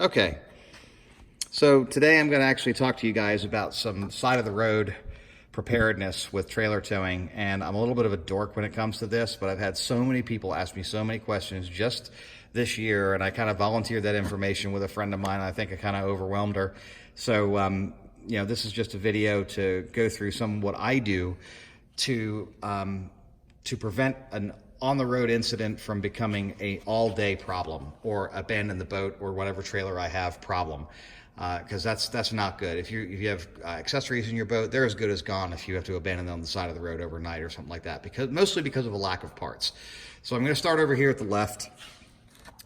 Okay, so today I'm going to actually talk to you guys about some side of the road preparedness with trailer towing. And I'm a little bit of a dork when it comes to this, but I've had so many people ask me so many questions just this year, and I kind of volunteered that information with a friend of mine. I think I kind of overwhelmed her. So, this is just a video to go through some of what I do to prevent an on-the-road incident from becoming a all-day problem or abandon the boat or whatever trailer I have problem, because that's not good. If you have accessories in your boat, they're as good as gone if you have to abandon them on the side of the road overnight or something like that, mostly because of a lack of parts. So I'm going to start over here at the left,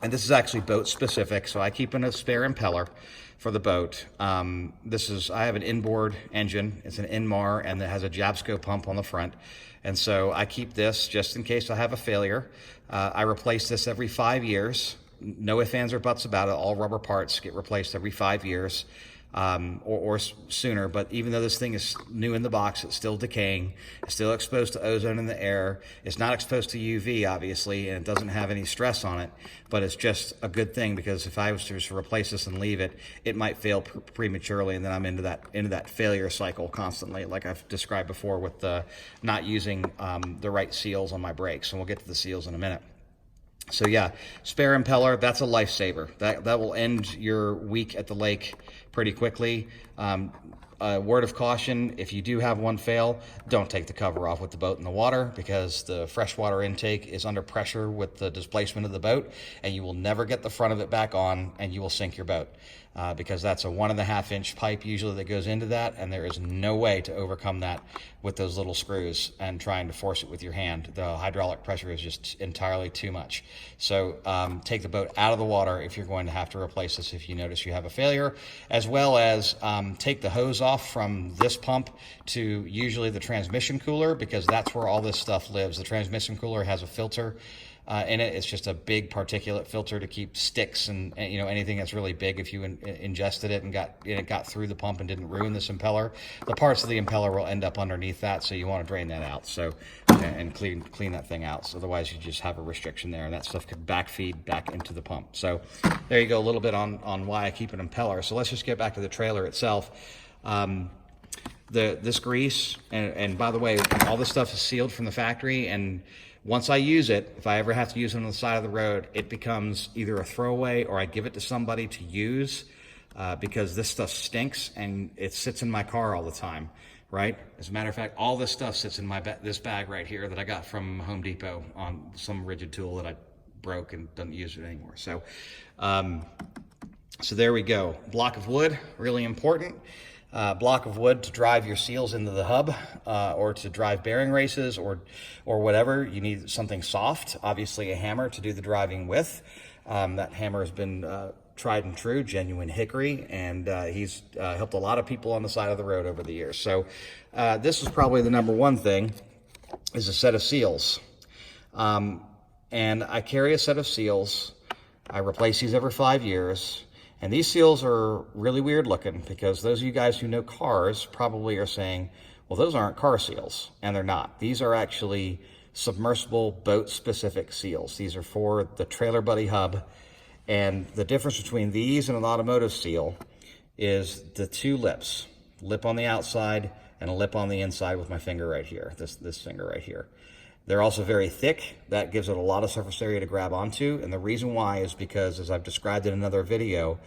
and this is actually boat specific, so I keep in a spare impeller for the boat. I have an inboard engine. It's an Inmar, and it has a Jabsco pump on the front. And so I keep this just in case I have a failure. I replace this every 5 years. No ifs, ands, or buts about it. All rubber parts get replaced every 5 years or sooner. But even though this thing is new in the box, it's still decaying. It's still exposed to ozone in the air. It's not exposed to UV, obviously, and it doesn't have any stress on it. But it's just a good thing, because if I was to just replace this and leave it, it might fail prematurely, and then I'm into that failure cycle constantly, like I've described before with the not using the right seals on my brakes. And we'll get to the seals in a minute. So yeah, spare impeller, that's a lifesaver. That will end your week at the lake pretty quickly. A word of caution, if you do have one fail, don't take the cover off with the boat in the water, because the freshwater intake is under pressure with the displacement of the boat, and you will never get the front of it back on, and you will sink your boat. Because that's a 1.5 inch pipe usually that goes into that, and there is no way to overcome that with those little screws and trying to force it with your hand. The hydraulic pressure is just entirely too much. So take the boat out of the water if you're going to have to replace this if you notice you have a failure, as well as take the hose off from this pump to usually the transmission cooler, because that's where all this stuff lives. The transmission cooler has a filter in it. It's just a big particulate filter to keep sticks and anything that's really big. If you ingested it and it got through the pump and didn't ruin this impeller, the parts of the impeller will end up underneath that, so you want to drain that out. So and clean that thing out. So otherwise you just have a restriction there, and that stuff could backfeed back into the pump. So there you go, a little bit on why I keep an impeller. So let's just get back to the trailer itself. This grease, and by the way, all this stuff is sealed from the factory, and once I use it, if I ever have to use it on the side of the road, it becomes either a throwaway or I give it to somebody to use, because this stuff stinks and it sits in my car all the time, right? As a matter of fact, all this stuff sits in this bag right here that I got from Home Depot on some rigid tool that I broke and don't use it anymore. So, so there we go. Block of wood, really important. Block of wood to drive your seals into the hub, or to drive bearing races, or whatever. You need something soft, obviously a hammer to do the driving with. That hammer has been tried and true, genuine hickory, and he's helped a lot of people on the side of the road over the years. So this is probably the number one thing, is a set of seals. And I carry a set of seals. I replace these every 5 years. And these seals are really weird looking, because those of you guys who know cars probably are saying, well, those aren't car seals, and they're not. These are actually submersible boat specific seals. These are for the Trailer Buddy hub. And the difference between these and an automotive seal is the two lips, lip on the outside and a lip on the inside with my finger right here, this finger right here. They're also very thick. That gives it a lot of surface area to grab onto. And the reason why is because, as I've described in another video,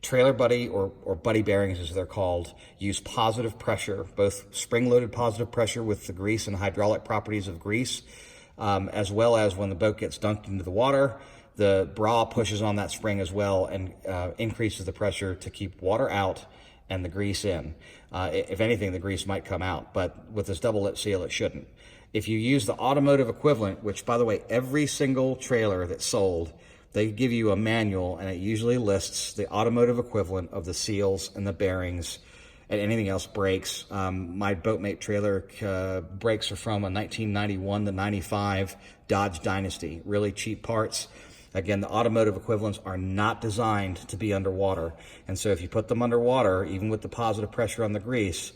Trailer Buddy, or Buddy bearings as they're called, use positive pressure, both spring-loaded positive pressure with the grease and hydraulic properties of grease, as well as when the boat gets dunked into the water, the bra pushes on that spring as well and increases the pressure to keep water out and the grease in. If anything, the grease might come out, but with this double lip seal, it shouldn't. If you use the automotive equivalent, which, by the way, every single trailer that's sold, they give you a manual, and it usually lists the automotive equivalent of the seals and the bearings and anything else, brakes. My Boatmate trailer brakes are from a 1991 to 95 Dodge Dynasty, really cheap parts. Again, the automotive equivalents are not designed to be underwater. And so if you put them underwater, even with the positive pressure on the grease,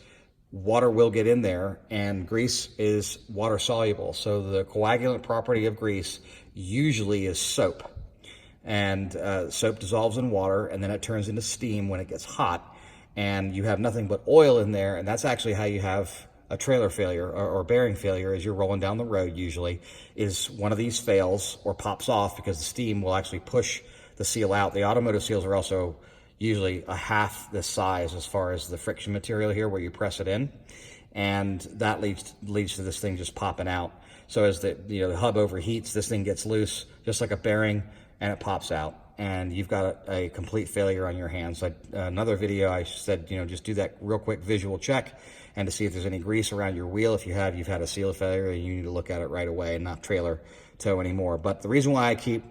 water will get in there, and grease is water soluble. So the coagulant property of grease usually is soap. and soap dissolves in water, and then it turns into steam when it gets hot, and you have nothing but oil in there, and that's actually how you have a trailer failure or bearing failure. As you're rolling down the road, usually is one of these fails or pops off because the steam will actually push the seal out. The automotive seals are also usually a half this size as far as the friction material here where you press it in, and that leads to this thing just popping out. So as the hub overheats, this thing gets loose just like a bearing, and it pops out, and you've got a complete failure on your hands. Another video I said, just do that real quick visual check and to see if there's any grease around your wheel. If you've had a seal failure, and you need to look at it right away and not trailer tow anymore. But the reason why I keep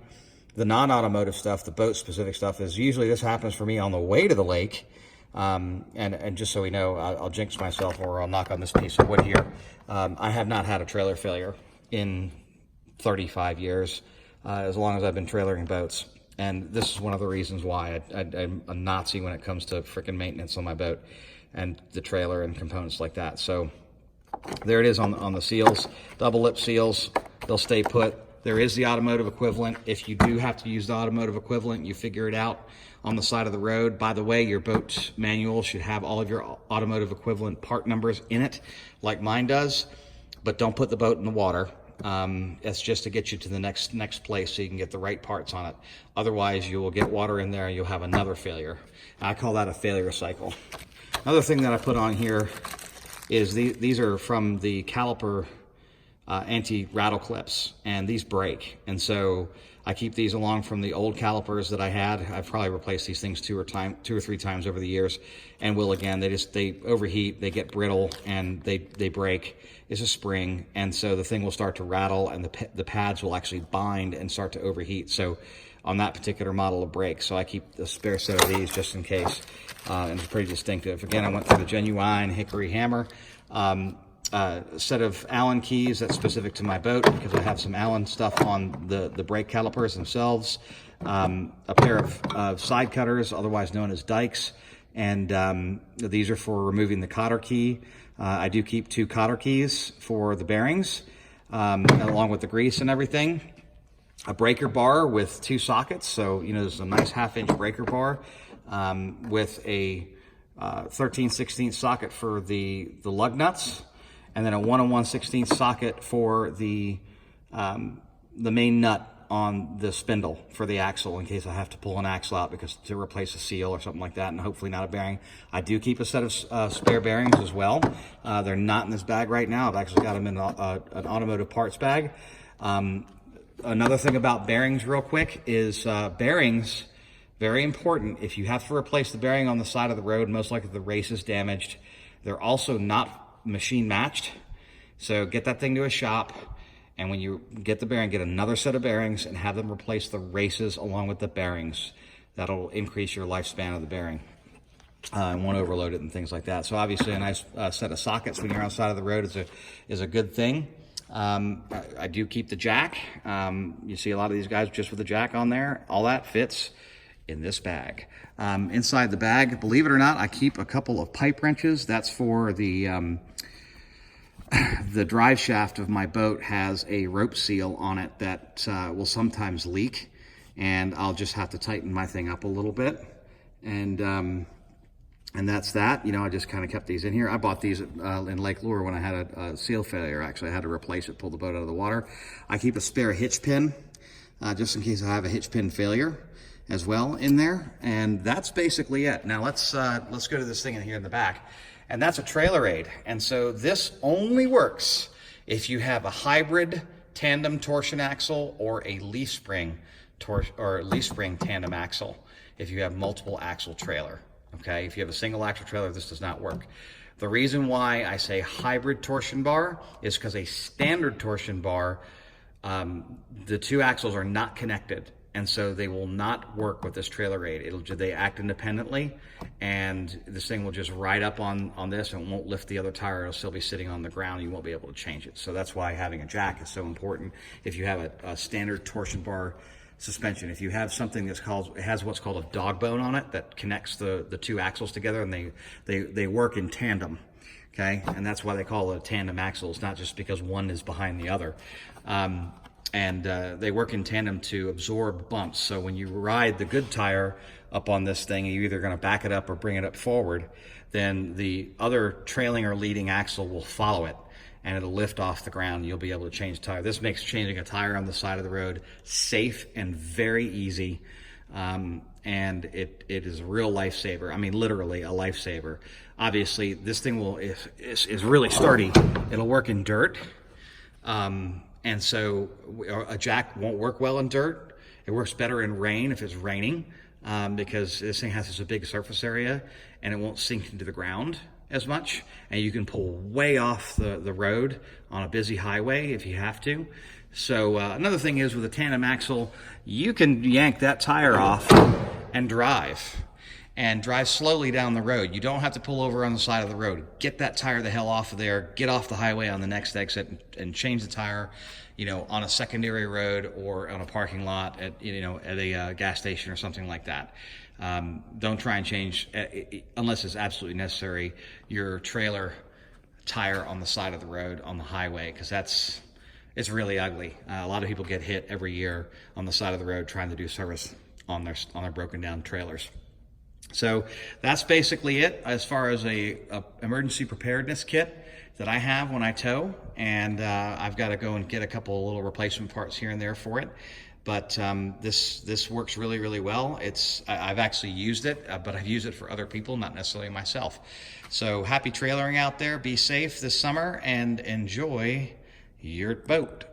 the non-automotive stuff, the boat specific stuff, is usually this happens for me on the way to the lake. And just so we know, I'll jinx myself or I'll knock on this piece of wood here. I have not had a trailer failure in 35 years, as long as I've been trailering boats. And this is one of the reasons why I'm a Nazi when it comes to freaking maintenance on my boat and the trailer and components like that. So there it is on the seals, double lip seals, they'll stay put. There is the automotive equivalent. If you do have to use the automotive equivalent, you figure it out on the side of the road. By the way, your boat manual should have all of your automotive equivalent part numbers in it, like mine does, but don't put the boat in the water. It's just to get you to the next place so you can get the right parts on it. Otherwise, you will get water in there and you'll have another failure. I call that a failure cycle. Another thing that I put on here is these are from the caliper anti-rattle clips, and these break, and so I keep these along from the old calipers that I had. I've probably replaced these things two or three times over the years, and will again. They overheat, they get brittle, and they break. It's a spring, and so the thing will start to rattle, and the pads will actually bind and start to overheat. So on that particular model of brake, so I keep a spare set of these just in case, and it's pretty distinctive. Again, I went through the genuine hickory hammer. Set of Allen keys that's specific to my boat because I have some Allen stuff on the brake calipers themselves. A pair of side cutters, otherwise known as dikes, and these are for removing the cotter key. I do keep 2 cotter keys for the bearings, along with the grease and everything. A breaker bar with 2 sockets, so there's a nice 1/2-inch breaker bar with a 13/16 socket for the lug nuts, and then a 1 1/16 socket for the main nut on the spindle for the axle, in case I have to pull an axle out to replace a seal or something like that, and hopefully not a bearing. I do keep a set of spare bearings as well. They're not in this bag right now. I've actually got them in an automotive parts bag. Another thing about bearings real quick is bearings, very important. If you have to replace the bearing on the side of the road, most likely the race is damaged. They're also not machine matched. So get that thing to a shop, and when you get the bearing, get another set of bearings and have them replace the races along with the bearings. That'll increase your lifespan of the bearing. And won't overload it and things like that. So obviously a nice set of sockets when you're outside of the road is a good thing. I do keep the jack. You see a lot of these guys just with the jack on there. All that fits in this bag. Inside the bag, believe it or not, I keep a couple of pipe wrenches. That's for the drive shaft of my boat has a rope seal on it that will sometimes leak, and I'll just have to tighten my thing up a little bit. And that's that. I just kind of kept these in here. I bought these in Lake Lure when I had a seal failure. Actually, I had to replace it, pull the boat out of the water. I keep a spare hitch pin just in case I have a hitch pin failure as well in there. And that's basically it. Now let's go to this thing in here in the back. And that's a trailer aid. And so this only works if you have a hybrid tandem torsion axle or a leaf spring tandem axle. If you have multiple axle trailer. Okay, if you have a single axle trailer, this does not work. The reason why I say hybrid torsion bar is because a standard torsion bar, the 2 axles are not connected, and so they will not work with this trailer aid. They act independently, and this thing will just ride up on this and won't lift the other tire. It'll still be sitting on the ground. You won't be able to change it. So that's why having a jack is so important. If you have a standard torsion bar suspension, if you have something it has what's called a dog bone on it that connects the 2 axles together, and they work in tandem, okay? And that's why they call it a tandem axle. It's not just because one is behind the other. and they work in tandem to absorb bumps. So when you ride the good tire up on this thing, you're either going to back it up or bring it up forward, then the other trailing or leading axle will follow it, and it'll lift off the ground. You'll be able to change the tire. This makes changing a tire on the side of the road safe and very easy. And it is a real lifesaver. I mean, literally a lifesaver. Obviously, this thing is really sturdy. It'll work in dirt. And so a jack won't work well in dirt. It works better in rain if it's raining, because this thing has such a big surface area and it won't sink into the ground as much. And you can pull way off the road on a busy highway if you have to. So another thing is, with a tandem axle, you can yank that tire off and drive slowly down the road. You don't have to pull over on the side of the road. Get that tire the hell off of there, get off the highway on the next exit, and change the tire, on a secondary road or on a parking lot at a gas station or something like that. Don't try and change, unless it's absolutely necessary, your trailer tire on the side of the road on the highway, because it's really ugly. A lot of people get hit every year on the side of the road trying to do service on their broken down trailers. So that's basically it as far as a emergency preparedness kit that I have when I tow, and I've got to go and get a couple of little replacement parts here and there for it. But this works really, really well. I've actually used it, but I've used it for other people, not necessarily myself. So happy trailering out there. Be safe this summer and enjoy your boat.